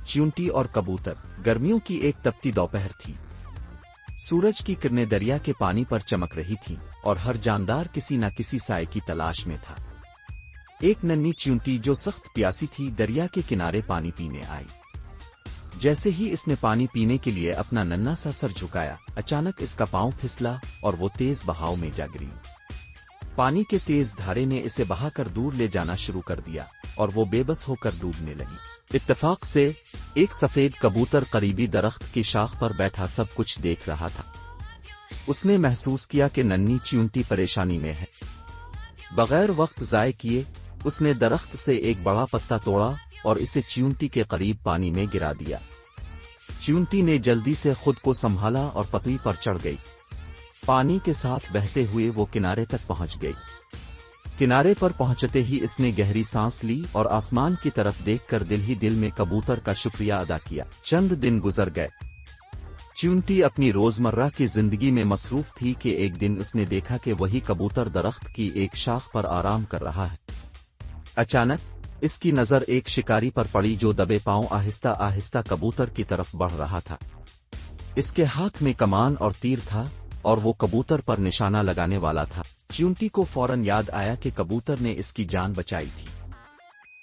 च्यूंटी और कबूतर। गर्मियों की एक तपती दोपहर थी। सूरज की किरणें दरिया के पानी पर चमक रही थीं और हर जानदार किसी न किसी साए की तलाश में था। एक नन्ही च्यूंटी जो सख्त प्यासी थी दरिया के किनारे पानी पीने आई। जैसे ही इसने पानी पीने के लिए अपना नन्हा सा सर झुकाया, अचानक इसका पांव फिसला और वो तेज बहाव में जा गिरी। पानी के तेज धारे ने इसे बहाकर दूर ले जाना शुरू कर दिया और वो बेबस होकर डूबने लगी। इत्तेफाक से एक सफेद कबूतर करीबी दरख्त की शाख पर बैठा सब कुछ देख रहा था। उसने महसूस किया कि नन्ही च्यूंटी परेशानी में है। बगैर वक्त ज़ाय किए उसने दरख्त से एक बड़ा पत्ता तोड़ा और इसे च्यूंटी के करीब पानी में गिरा दिया। च्यूंटी ने जल्दी से खुद को संभाला और पतली पर चढ़ गई। पानी के साथ बहते हुए वो किनारे तक पहुंच गई। किनारे पर पहुंचते ही इसने गहरी सांस ली और आसमान की तरफ देखकर दिल ही दिल में कबूतर का शुक्रिया अदा किया। चंद दिन गुजर गए। च्यूंटी अपनी रोजमर्रा की जिंदगी में मसरूफ थी कि एक दिन उसने देखा कि वही कबूतर दरख्त की एक शाख पर आराम कर रहा है। अचानक इसकी नजर एक शिकारी पर पड़ी जो दबे पांव आहिस्ता आहिस्ता कबूतर की तरफ बढ़ रहा था। इसके हाथ में कमान और तीर था और वो कबूतर पर निशाना लगाने वाला था। च्यूंटी को फौरन याद आया कि कबूतर ने इसकी जान बचाई थी।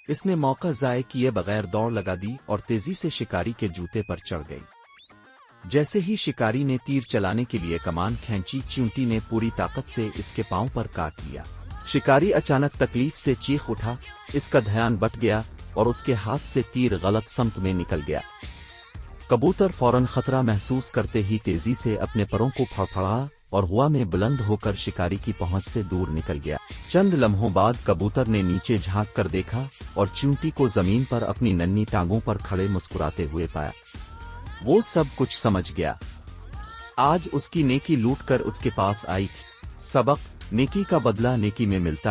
इसने मौका ज़ाय किए बगैर दौड़ लगा दी और तेजी से शिकारी के जूते पर चढ़ गई। जैसे ही शिकारी ने तीर चलाने के लिए कमान खींची, च्यूंटी ने पूरी ताकत से इसके पांव पर काट लिया। शिकारी अचानक तकलीफ से चीख उठा। इसका ध्यान बट गया और उसके हाथ से तीर गलत समत में निकल गया। कबूतर फौरन खतरा महसूस करते ही तेजी से अपने परों को फड़फड़ा और हवा में बुलंद होकर शिकारी की पहुंच से दूर निकल गया। चंद लम्हों बाद कबूतर ने नीचे झांक कर देखा और च्यूंटी को जमीन पर अपनी नन्ही टांगों पर खड़े मुस्कुराते हुए पाया। वो सब कुछ समझ गया। आज उसकी नेकी लूट कर उसके पास आई थी। सबक: नेकी का बदला नेकी में मिलता है।